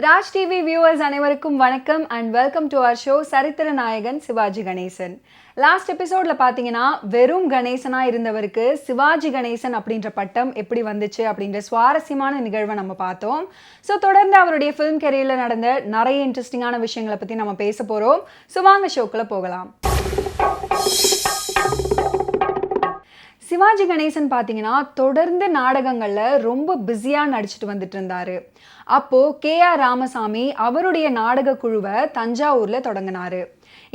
Raj TV viewers அனைவருக்கும் வணக்கம் and welcome to our show சரித்திர நாயகன் சிவாஜி கணேசன். லாஸ்ட் எபிசோட்ல பார்த்தீங்கன்னா வெறும் கணேசனா இருந்தவருக்கு சிவாஜி கணேசன் அப்படின்ற பட்டம் எப்படி வந்துச்சு அப்படின்ற சுவாரஸ்யமான நிகழ்வை நம்ம பார்த்தோம். ஸோ தொடர்ந்து அவருடைய ஃபிலிம் கெரியரில் நடந்த நிறைய இன்ட்ரெஸ்டிங்கான விஷயங்களை பற்றி நம்ம பேச போகிறோம். ஸோ வாங்க ஷோக்குள்ளே போகலாம். சிவாஜி கணேசன் பார்த்தீங்கன்னா தொடர்ந்து நாடகங்களில் ரொம்ப பிஸியாக நடிச்சுட்டு வந்துட்டு இருந்தார். அப்போது KR ராமசாமி அவருடைய நாடக குழுவை தஞ்சாவூரில் தொடங்கினார்.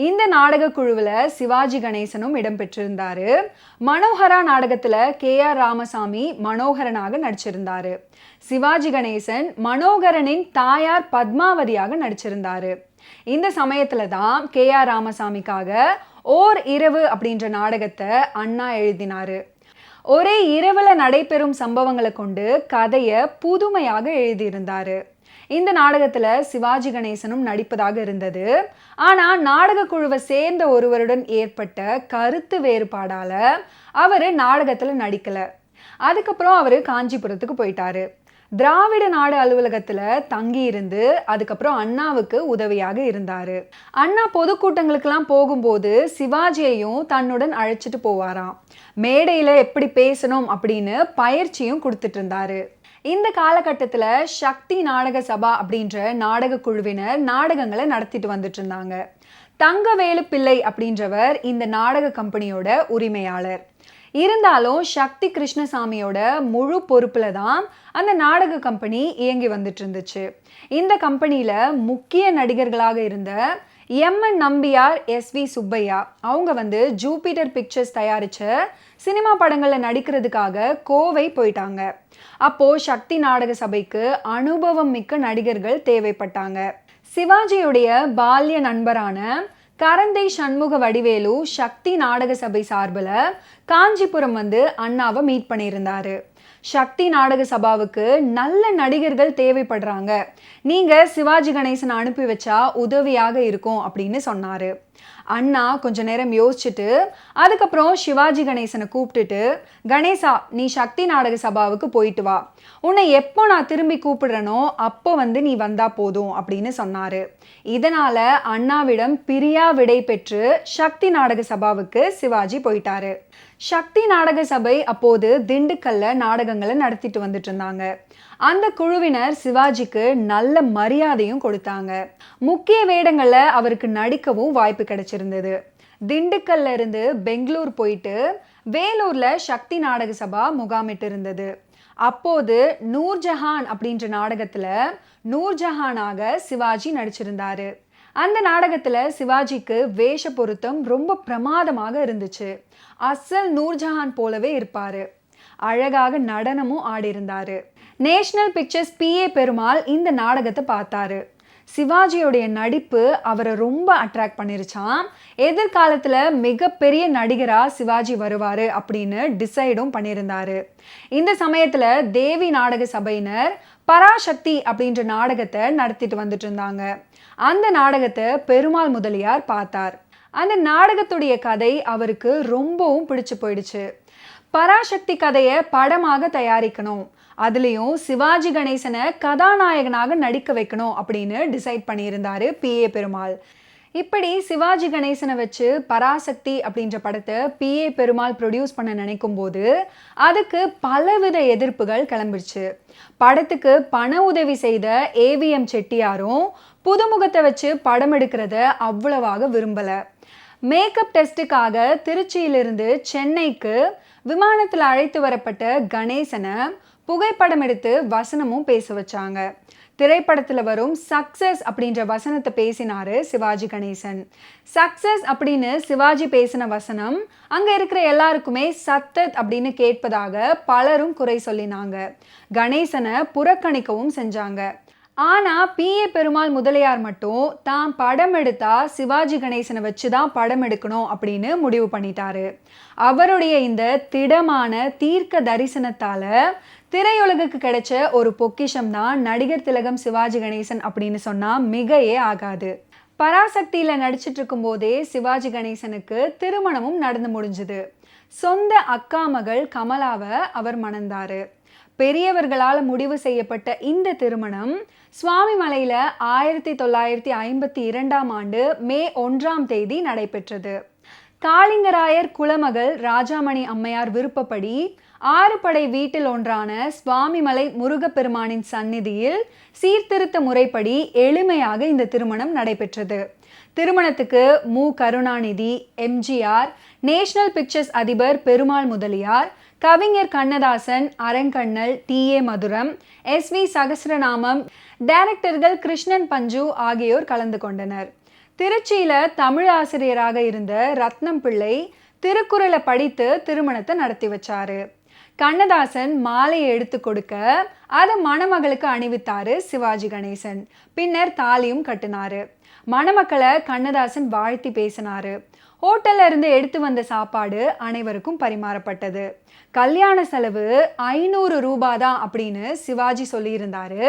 இந்த நாடக குழுவில் சிவாஜி கணேசனும் இடம்பெற்றிருந்தார். மனோகரா நாடகத்தில் KR ராமசாமி மனோகரனாக நடிச்சிருந்தார். சிவாஜி கணேசன் மனோகரனின் தாயார் பத்மாவதியாக நடிச்சிருந்தார். இந்த சமயத்தில் தான் KR ராமசாமிக்காக ஓர் இரவு அப்படின்ற நாடகத்தை அண்ணா எழுதினார். ஒரே இரவில் நடைபெறும் சம்பவங்களை கொண்டு கதையை புதுமையாக எழுதியிருந்தார். இந்த நாடகத்தில் சிவாஜி கணேசனும் நடிப்பதாக இருந்தது. ஆனால் நாடக குழுவை சேர்ந்த ஒருவருடன் ஏற்பட்ட கருத்து வேறுபாடால் அவர் நாடகத்தில் நடிக்கலை. அதுக்கப்புறம் அவர் காஞ்சிபுரத்துக்கு போயிட்டாரு. திராவிட நாடு அலுவலகத்தில் தங்கியிருந்து அதுக்கப்புறம் அண்ணாவுக்கு உதவியாக இருந்தார். அண்ணா பொதுக்கூட்டங்களுக்கெல்லாம் போகும்போது சிவாஜியையும் தன்னுடன் அழைச்சிட்டு போவாராம். மேடையில் எப்படி பேசணும் அப்படின்னு பயிற்சியும் கொடுத்துட்டு இருந்தாரு. இந்த காலகட்டத்தில் சக்தி நாடக சபா அப்படின்ற நாடக குழுவினர் நாடகங்களை நடத்திட்டு வந்துட்டு இருந்தாங்க. தங்கவேலு பிள்ளை அப்படின்றவர் இந்த நாடக கம்பெனியோட உரிமையாளர். இருந்தாலும் சக்தி கிருஷ்ணசாமியோட முழு பொறுப்பில் தான் அந்த நாடக கம்பெனி இயங்கி வந்துட்டு இருந்துச்சு. இந்த கம்பெனியில் முக்கிய நடிகர்களாக இருந்த MN நம்பியார், SV சுப்பையா அவங்க ஜூபிட்டர் பிக்சர்ஸ் தயாரித்த சினிமா படங்களில் நடிக்கிறதுக்காக கோவை போயிட்டாங்க. அப்போது சக்தி நாடக சபைக்கு அனுபவம் மிக்க நடிகர்கள் தேவைப்பட்டாங்க. சிவாஜியுடைய பால்ய நண்பரான கரந்தை சண்முக வடிவேலு சக்தி நாடக சபை சார்பில் காஞ்சிபுரம் அண்ணாவை மீட் பண்ணியிருந்தாரு. சக்தி நாடக சபாவுக்கு நல்ல நடிகர்கள் தேவைப்படுறாங்க, நீங்கள் சிவாஜி கணேசனை அனுப்பி வச்சா உதவியாக இருக்கும் அப்படின்னு சொன்னார். அண்ணா கொஞ்ச நேரம் யோசிச்சுட்டு அதுக்கப்புறம் சிவாஜி கணேசனை கூப்பிட்டுட்டு, கணேசா நீ சக்தி நாடக சபாவுக்கு போயிட்டு வா, உன்னை எப்போ நான் திரும்பி கூப்பிடுறனோ அப்போ நீ வந்தா போதும் அப்படின்னு சொன்னார். இதனால் அண்ணாவிடம் பிரியா விடை பெற்று சக்தி நாடக சபாவுக்கு சிவாஜி போயிட்டாரு. சக்தி நாடக சபை அப்போது திண்டுக்கல்ல நாடகங்களை நடத்திட்டு வந்துட்டு இருந்தாங்க. அந்த குழுவினர் சிவாஜிக்கு நல்ல மரியாதையும் கொடுத்தாங்க. முக்கிய வேடங்களில் அவருக்கு நடிக்கவும் வாய்ப்பு கிடைச்சிருந்தது. திண்டுக்கல்ல இருந்து பெங்களூர் போயிட்டு வேலூர்ல சக்தி நாடக சபா முகாமிட்டு இருந்தது. அப்போது நூர்ஜஹான் அப்படின்ற நாடகத்துல நூர்ஜஹானாக சிவாஜி நடிச்சிருந்தாரு. அந்த நாடகத்துல சிவாஜிக்கு வேஷ பொருத்தம் ரொம்ப பிரமாதமாக இருந்துச்சு. அசல் நூர்ஜஹான் போலவே இருப்பாரு. அழகாக நடனமும் ஆடியிருந்தாரு. நேஷனல் பிக்சர்ஸ் PA பெருமாள் இந்த நாடகத்தை பார்த்தாரு. சிவாஜியோடைய நடிப்பு அவரை ரொம்ப அட்ராக்ட் பண்ணிருச்சான். எதிர்காலத்தில் மிகப்பெரிய நடிகராக சிவாஜி வருவார் அப்படின்னு டிசைடும் பண்ணியிருந்தாரு. இந்த சமயத்தில் தேவி நாடக சபையினர் பராசக்தி அப்படின்ற நாடகத்தை நடத்திட்டு வந்துட்டு இருந்தாங்க. அந்த நாடகத்தை பெருமாள் முதலியார் பார்த்தார். அந்த நாடகத்துடைய கதை அவருக்கு ரொம்பவும் பிடிச்சு போயிடுச்சு. பராசக்தி கதையை படமாக தயாரிக்கணும், அதுலேயும் சிவாஜி கணேசனை கதாநாயகனாக நடிக்க வைக்கணும் அப்படின்னு டிசைட் பண்ணியிருந்தாரு PA பெருமாள். இப்படி சிவாஜி கணேசனை வச்சு பராசக்தி அப்படின்ற படத்தை PA பெருமாள் ப்ரொடியூஸ் பண்ண நினைக்கும் போது அதுக்கு பலவித எதிர்ப்புகள் கிளம்பிடுச்சு. படத்துக்கு பண உதவி செய்த AVM செட்டியாரும் புதுமுகத்தை வச்சு படம் எடுக்கிறத அவ்வளவாக விரும்பலை. மேக்கப் டெஸ்ட்டுக்காக திருச்சியிலிருந்து சென்னைக்கு விமானத்தில் அழைத்து வரப்பட்ட கணேசனை புகைப்படம் எடுத்து வசனமும் பேச வச்சாங்க. திரைப்படத்தில் வரும் சக்சஸ் அப்படின்ற வசனத்தை பேசினாரு சிவாஜி கணேசன். சக்சஸ் அப்படின்னு சிவாஜி பேசின வசனம் அங்கே இருக்கிற எல்லாருக்குமே சத்தத் அப்படின்னு கேட்பதாக பலரும் குறை சொல்லினாங்க. கணேசனை புறக்கணிக்கவும் செஞ்சாங்க. ஆனால் PA பெருமாள் முதலியார் மட்டும் தான் படம் எடுத்தா சிவாஜி கணேசனை வச்சு தான் படம் எடுக்கணும் அப்படின்னு முடிவு பண்ணிட்டாரு. அவருடைய இந்த திடமான தீர்க்க தரிசனத்தால் திரையுலகுக்கு கிடைச்ச ஒரு பொக்கிஷம் தான் நடிகர் திலகம் சிவாஜி கணேசன் அப்படின்னு சொன்னால் மிகையே ஆகாது. பராசக்தியில் நடிச்சிட்டு இருக்கும் போதே சிவாஜி கணேசனுக்கு திருமணமும் நடந்து முடிஞ்சுது. சொந்த அக்கா மகள் கமலாவை அவர் மணந்தாரு. பெரியவர்களால் முடிவு செய்யப்பட்ட இந்த திருமணம் சுவாமிமலையில் 1952 ஆண்டு மே 1 நடைபெற்றது. காளிங்கராயர் குலமகள் ராஜாமணி அம்மையார் விருப்பப்படி 6 படை வீட்டில் ஒன்றான சுவாமிமலை முருகப்பெருமானின் சந்நிதியில் சீர்திருத்த முறைப்படி எளிமையாக இந்த திருமணம் நடைபெற்றது. திருமணத்துக்கு மு. கருணாநிதி, எம்ஜிஆர், நேஷனல் பிக்சர்ஸ் அதிபர் பெருமாள் முதலியார், கவிஞர் கண்ணதாசன், அரங்கண்ணல், டி.ஏ. மதுரம், எஸ்.வி. சகஸ்ரநாமம், டைரக்டர்கள் கிருஷ்ணன் பஞ்சு ஆகியோர் கலந்து கொண்டனர். திருச்சியில தமிழ் ஆசிரியராக இருந்த ரத்னம் பிள்ளை திருக்குறளை படித்து திருமணத்தை நடத்தி வச்சாரு. கண்ணதாசன் மாலையை எடுத்து கொடுக்க அதை மணமகளுக்கு அணிவித்தாரு சிவாஜி கணேசன். பின்னர் தாலியும் கட்டினாரு. மணமக்களை கண்ணதாசன் வாழ்த்தி பேசினாரு. ஹோட்டல்ல இருந்து எடுத்து வந்த சாப்பாடு அனைவருக்கும் பரிமாறப்பட்டது. கல்யாண செலவு 500 ரூபாய் தான் அப்படின்னு சிவாஜி சொல்லியிருந்தாரு.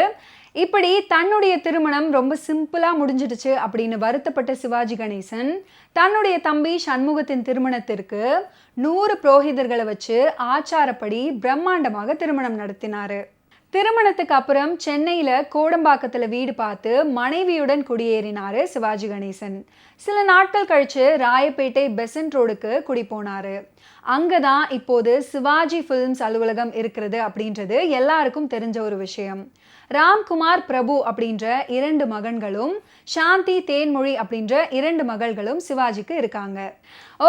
இப்படி தன்னுடைய திருமணம் ரொம்ப சிம்பிளா முடிஞ்சிடுச்சு அப்படின்னு வருத்தப்பட்ட சிவாஜி கணேசன் தன்னுடைய தம்பி சண்முகத்தின் திருமணத்திற்கு 100 புரோகிதர்களை வச்சு ஆச்சாரப்படி பிரம்மாண்டமாக திருமணம் நடத்தினாரு. திருமணத்துக்கு அப்புறம் சென்னையில கோடம்பாக்கத்துல வீடு பார்த்து மனைவியுடன் குடியேறினாரு சிவாஜி கணேசன். சில நாட்கள் கழிச்சு ராயப்பேட்டை பெசன்ட் ரோடுக்கு குடி போனாரு. அங்கதான் இப்போது சிவாஜி ஃபிலிம்ஸ் அலுவலகம் இருக்கிறது அப்படின்றது எல்லாருக்கும் தெரிஞ்ச ஒரு விஷயம். ராம்குமார் பிரபு அப்படின்ற 2 மகன்களும் சாந்தி தேன்மொழி அப்படின்ற 2 மகள்களும் சிவாஜிக்கு இருக்காங்க.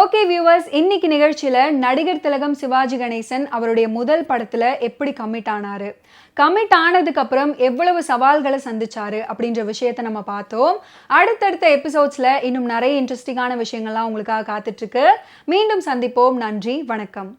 ஓகே வியூவர்ஸ், இன்னைக்கு நிகழ்ச்சியில நடிகர் திலகம் சிவாஜி கணேசன் அவருடைய முதல் படத்துல எப்படி கமிட் ஆனாரு, கமிட் ஆனதுக்கு அப்புறம் எவ்வளவு சவால்களை சந்திச்சாரு அப்படின்ற விஷயத்த நம்ம பார்த்தோம். அடுத்தடுத்த எபிசோட்ஸ்ல இன்னும் நிறைய இன்ட்ரெஸ்டிங்கான விஷயங்கள்லாம் உங்களுக்காக காத்துட்டு இருக்கு. மீண்டும் சந்திப்போம். நன்றி, வணக்கம்.